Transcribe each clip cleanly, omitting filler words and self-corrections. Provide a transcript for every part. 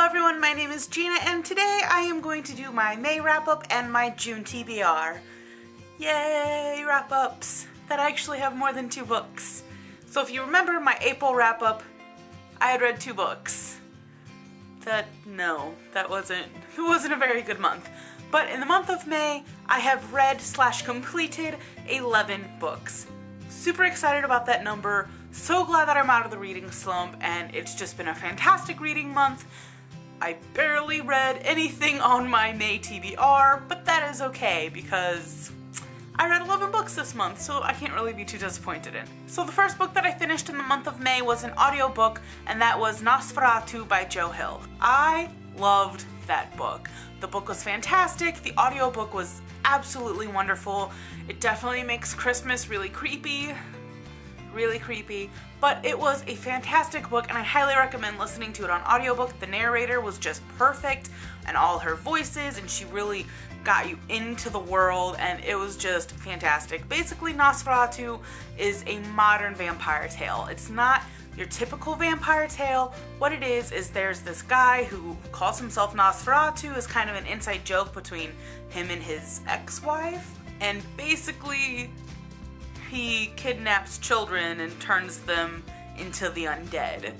everyone, my name is Gina and today I am going to do my May wrap-up and my June TBR. Yay, wrap-ups that actually have more than 2 books. So if you remember my April wrap-up, I had read 2 books. It wasn't a very good month. But in the month of May, I have read/completed 11 books. Super excited about that number. So glad that I'm out of the reading slump, and it's just been a fantastic reading month. I barely read anything on my May TBR, but that is okay because I read 11 books this month, so I can't really be too disappointed in. So the first book that I finished in the month of May was an audiobook, and that was Nosferatu by Joe Hill. I loved that book. The book was fantastic, the audiobook was absolutely wonderful. It definitely makes Christmas really creepy, but it was a fantastic book and I highly recommend listening to it on audiobook. The narrator was just perfect and all her voices, and she really got you into the world, and it was just fantastic. Basically, Nosferatu is a modern vampire tale. It's not your typical vampire tale. What it is there's this guy who calls himself Nosferatu, is kind of an inside joke between him and his ex-wife, and basically he kidnaps children and turns them into the undead.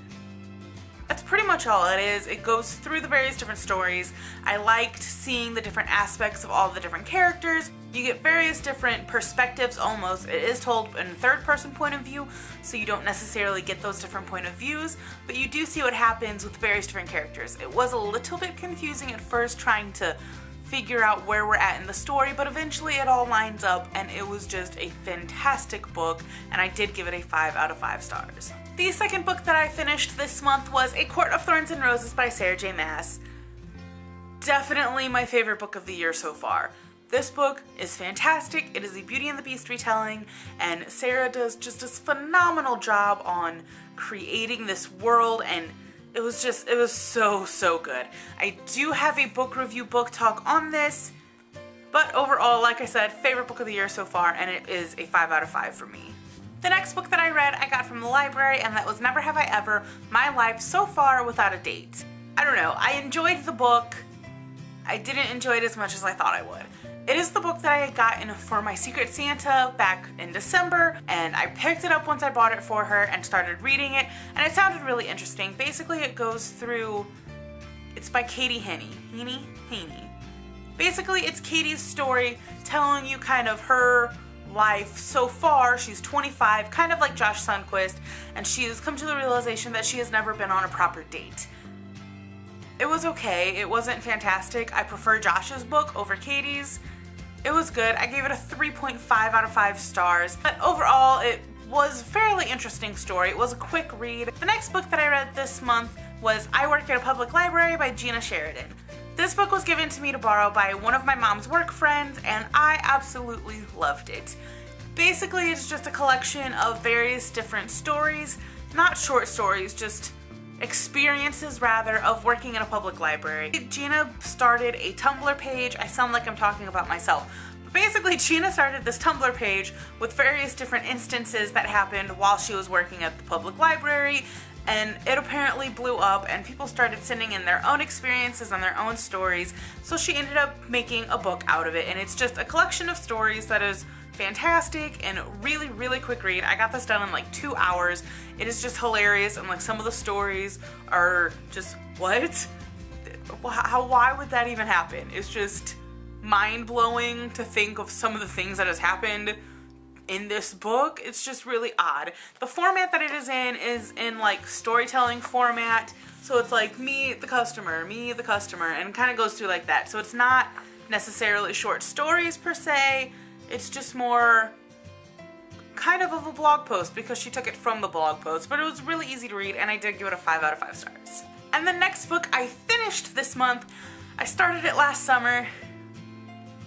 That's pretty much all it is. It goes through the various different stories. I liked seeing the different aspects of all the different characters. You get various different perspectives almost. It is told in third-person point of view, so you don't necessarily get those different point of views, but you do see what happens with various different characters. It was a little bit confusing at first trying to figure out where we're at in the story, but eventually it all lines up, and it was just a fantastic book, and I did give it a 5 out of 5 stars. The second book that I finished this month was A Court of Thorns and Roses by Sarah J. Maas. Definitely my favorite book of the year so far. This book is fantastic. It is a Beauty and the Beast retelling, and Sarah does just a phenomenal job on creating this world, and it was so good. I do have a book review book talk on this, but overall, like I said, favorite book of the year so far, and it is a 5 out of 5 for me. The next book that I read, I got from the library, and that was Never Have I Ever, My Life So Far Without a Date. I don't know, I enjoyed the book. I didn't enjoy it as much as I thought I would. It is the book that I had gotten for my Secret Santa back in December, and I picked it up once I bought it for her and started reading it, and it sounded really interesting. Basically, it goes through, it's by Katie Haney. Basically, it's Katie's story telling you kind of her life so far. She's 25, kind of like Josh Sundquist, and she has come to the realization that she has never been on a proper date. It was okay. It wasn't fantastic. I prefer Josh's book over Katie's. It was good. I gave it a 3.5 out of 5 stars, but overall it was a fairly interesting story. It was a quick read. The next book that I read this month was I Work at a Public Library by Gina Sheridan. This book was given to me to borrow by one of my mom's work friends, and I absolutely loved it. Basically, it's just a collection of various different stories, not short stories, just experiences rather, of working in a public library. Gina started a Tumblr page. I sound like I'm talking about myself. But basically, Gina started this Tumblr page with various different instances that happened while she was working at the public library, and it apparently blew up and people started sending in their own experiences and their own stories, so she ended up making a book out of it, and it's just a collection of stories that is fantastic and really quick read. I got this done in like 2 hours. It is just hilarious, and like some of the stories are just, what? Why would that even happen? It's just mind-blowing to think of some of the things that has happened in this book. It's just really odd. The format that it is in like storytelling format, so it's like me the customer, and kind of goes through like that. So it's not necessarily short stories per se. It's just more kind of a blog post because she took it from the blog post, but it was really easy to read, and I did give it a 5 out of 5 stars. And the next book I finished this month, I started it last summer,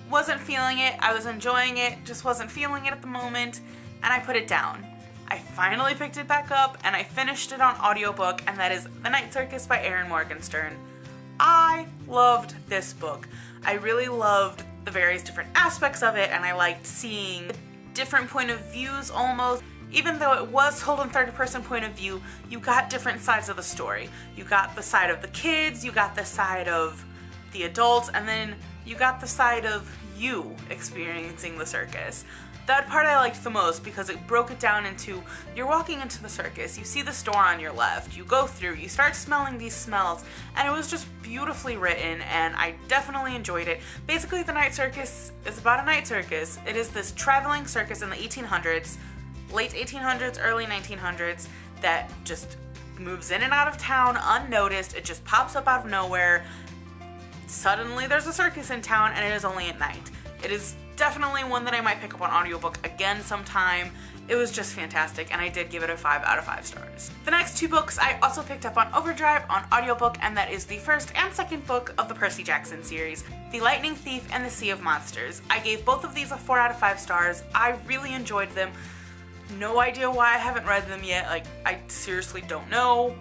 wasn't feeling it, I was enjoying it, just wasn't feeling it at the moment, and I put it down. I finally picked it back up, and I finished it on audiobook, and that is The Night Circus by Erin Morgenstern. I loved this book. I really loved the various different aspects of it, and I liked seeing different point of views almost. even though it was told in third-person point of view, you got different sides of the story. You got the side of the kids, you got the side of the adults, and then you got the side of you experiencing the circus. That part I liked the most because it broke it down into, you're walking into the circus, you see the store on your left, you go through, you start smelling these smells, and it was just beautifully written, and I definitely enjoyed it. Basically, the night circus is about a night circus. It is this traveling circus in the 1800s, late 1800s, early 1900s, that just moves in and out of town unnoticed. It just pops up out of nowhere. Suddenly there's a circus in town, and it is only at night. It is definitely one that I might pick up on audiobook again sometime. It was just fantastic, and I did give it a 5 out of 5 stars. The next 2 books I also picked up on Overdrive on audiobook, and that is the first and second book of the Percy Jackson series, The Lightning Thief and the Sea of Monsters. I gave both of these a 4 out of 5 stars. I really enjoyed them. No idea why I haven't read them yet. Like, I seriously don't know.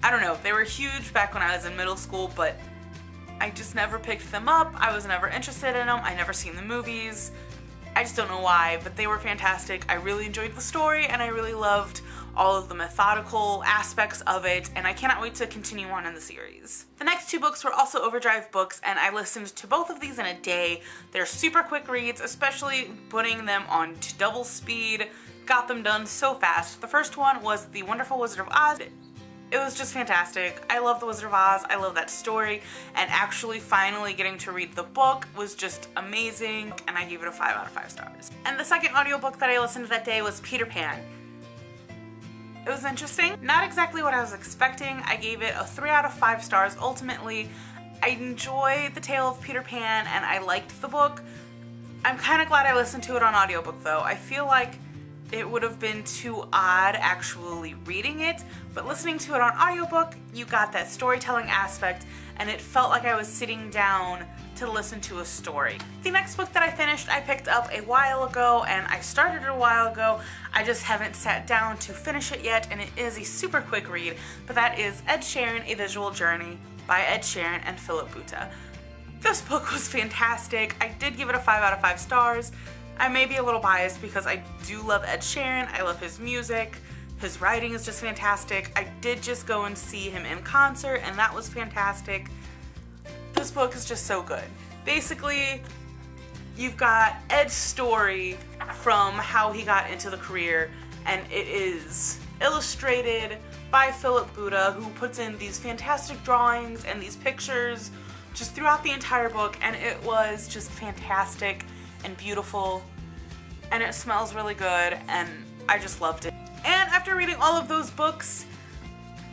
I don't know. They were huge back when I was in middle school, but I just never picked them up. I was never interested in them. I never seen the movies. I just don't know why, but they were fantastic. I really enjoyed the story, and I really loved all of the methodical aspects of it, and I cannot wait to continue on in the series. The next 2 books were also Overdrive books, and I listened to both of these in a day. They're super quick reads, especially putting them on double speed. Got them done so fast. The first one was The Wonderful Wizard of Oz. It was just fantastic. I love The Wizard of Oz. I love that story, and actually finally getting to read the book was just amazing, and I gave it a 5 out of 5 stars. And the second audiobook that I listened to that day was Peter Pan. It was interesting. Not exactly what I was expecting. I gave it a 3 out of 5 stars. Ultimately, I enjoy the tale of Peter Pan, and I liked the book. I'm kind of glad I listened to it on audiobook though. I feel like it would have been too odd actually reading it, but listening to it on audiobook, you got that storytelling aspect, and it felt like I was sitting down to listen to a story. The next book that I finished, I picked up a while ago, and I started it a while ago. I just haven't sat down to finish it yet, and it is a super quick read, but that is Ed Sheeran, A Visual Journey by Ed Sheeran and Philip Buta. This book was fantastic. I did give it a 5 out of 5 stars. I may be a little biased because I do love Ed Sheeran. I love his music. His writing is just fantastic. I did just go and see him in concert, and that was fantastic. This book is just so good. Basically, you've got Ed's story from how he got into the career, and it is illustrated by Philip Buta, who puts in these fantastic drawings and these pictures just throughout the entire book, and it was just fantastic and beautiful, and it smells really good, and I just loved it. And after reading all of those books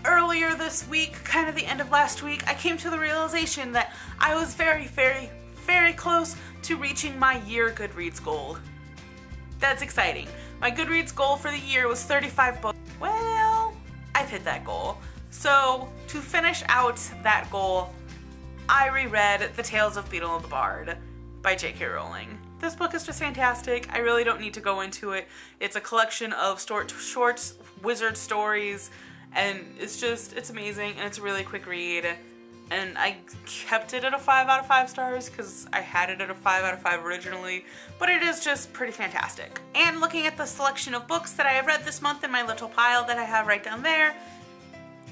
earlier this week, kind of the end of last week, I came to the realization that I was very, very, very close to reaching my year Goodreads goal. That's exciting. My Goodreads goal for the year was 35 books. Well, I've hit that goal. So to finish out that goal, I reread The Tales of Beetle and the Bard by J.K. Rowling. This book is just fantastic. I really don't need to go into it. It's a collection of short wizard stories, and it's amazing, and it's a really quick read. And I kept it at a 5 out of 5 stars because I had it at a 5 out of 5 originally, but it is just pretty fantastic. And looking at the selection of books that I have read this month in my little pile that I have right down there,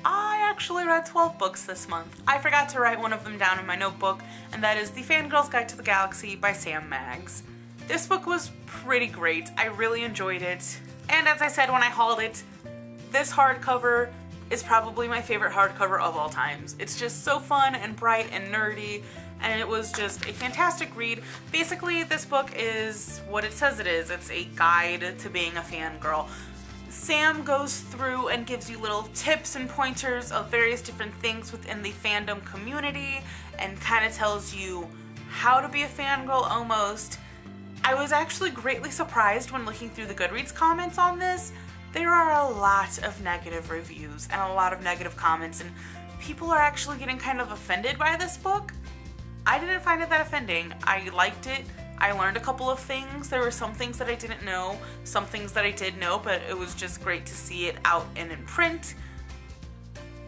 I actually read 12 books this month. I forgot to write one of them down in my notebook, and that is The Fangirl's Guide to the Galaxy by Sam Maggs. This book was pretty great. I really enjoyed it. And as I said when I hauled it, this hardcover is probably my favorite hardcover of all times. It's just so fun and bright and nerdy, and it was just a fantastic read. Basically, this book is what it says it is. It's a guide to being a fangirl. Sam goes through and gives you little tips and pointers of various different things within the fandom community, and kind of tells you how to be a fangirl almost. I was actually greatly surprised when looking through the Goodreads comments on this. There are a lot of negative reviews and a lot of negative comments, and people are actually getting kind of offended by this book. I didn't find it that offending. I liked it. I learned a couple of things. There were some things that I didn't know, some things that I did know, but it was just great to see it out and in print.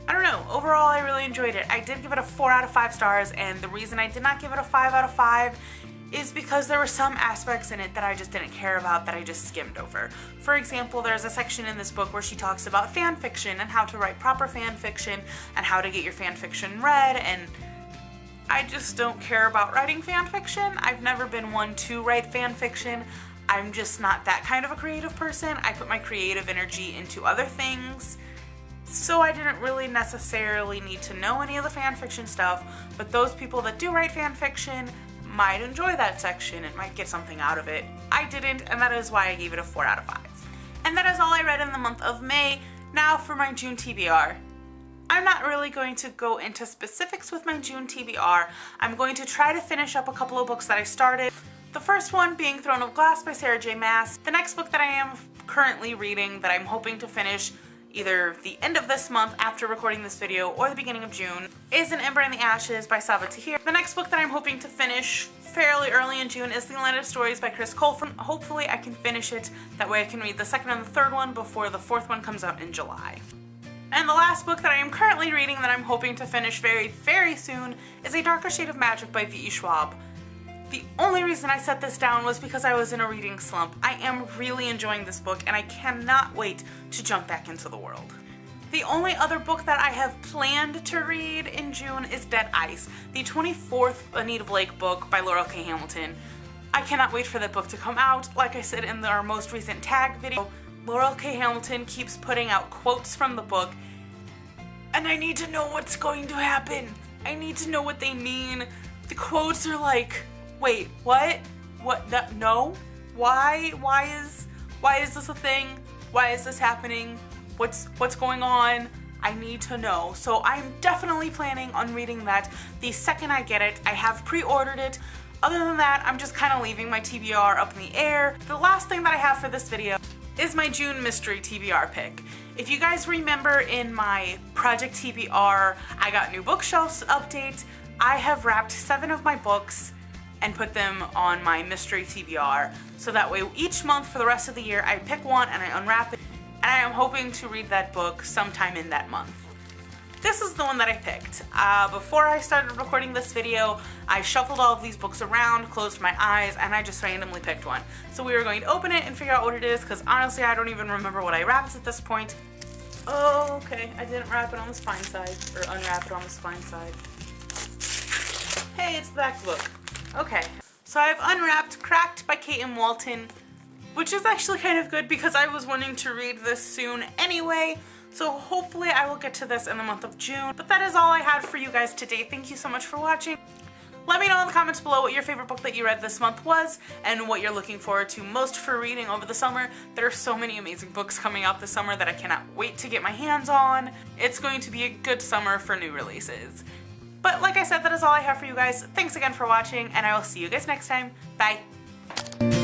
I don't know, overall I really enjoyed it. I did give it a 4 out of 5 stars, and the reason I did not give it a 5 out of 5 is because there were some aspects in it that I just didn't care about, that I just skimmed over. For example, there's a section in this book where she talks about fan fiction and how to write proper fan fiction and how to get your fan fiction read, and I just don't care about writing fan fiction. I've never been one to write fan fiction. I'm just not that kind of a creative person. I put my creative energy into other things. So I didn't really necessarily need to know any of the fan fiction stuff, but those people that do write fan fiction might enjoy that section and might get something out of it. I didn't, and that is why I gave it a 4 out of 5. And that is all I read in the month of May. Now for my June TBR. I'm not really going to go into specifics with my June TBR. I'm going to try to finish up a couple of books that I started. The first one being Throne of Glass by Sarah J. Maas. The next book that I am currently reading that I'm hoping to finish either the end of this month after recording this video or the beginning of June is An Ember in the Ashes by Saba Tahir. The next book that I'm hoping to finish fairly early in June is The Land of Stories by Chris Colfer. Hopefully I can finish it, that way I can read the second and the third one before the fourth one comes out in July. And the last book that I am currently reading that I'm hoping to finish very, very soon is A Darker Shade of Magic by V.E. Schwab. The only reason I set this down was because I was in a reading slump. I am really enjoying this book and I cannot wait to jump back into the world. The only other book that I have planned to read in June is Dead Ice, the 24th Anita Blake book by Laurel K. Hamilton. I cannot wait for that book to come out. Like I said in our most recent tag video, Laurel K. Hamilton keeps putting out quotes from the book, and I need to know what's going to happen. I need to know what they mean. The quotes are like, wait, what? What? No? Why is this a thing? Why is this happening? What's going on? I need to know. So I'm definitely planning on reading that the second I get it. I have pre-ordered it. Other than that, I'm just kind of leaving my TBR up in the air. The last thing that I have for this video is my June mystery TBR pick. If you guys remember in my Project TBR, I got new bookshelves update. I have wrapped 7 of my books and put them on my mystery TBR. So that way each month for the rest of the year, I pick one and I unwrap it. And I am hoping to read that book sometime in that month. This is the one that I picked. Before I started recording this video, I shuffled all of these books around, closed my eyes, and I just randomly picked one. So we are going to open it and figure out what it is, because honestly I don't even remember what I wrapped at this point. Oh, okay, I didn't wrap it on the spine side, or unwrap it on the spine side. Hey, it's the back book. Okay, so I've unwrapped Cracked by Kate M. Walton, which is actually kind of good because I was wanting to read this soon anyway. So hopefully I will get to this in the month of June. But that is all I had for you guys today. Thank you so much for watching. Let me know in the comments below what your favorite book that you read this month was and what you're looking forward to most for reading over the summer. There are so many amazing books coming out this summer that I cannot wait to get my hands on. It's going to be a good summer for new releases. But like I said, that is all I have for you guys. Thanks again for watching, and I will see you guys next time. Bye!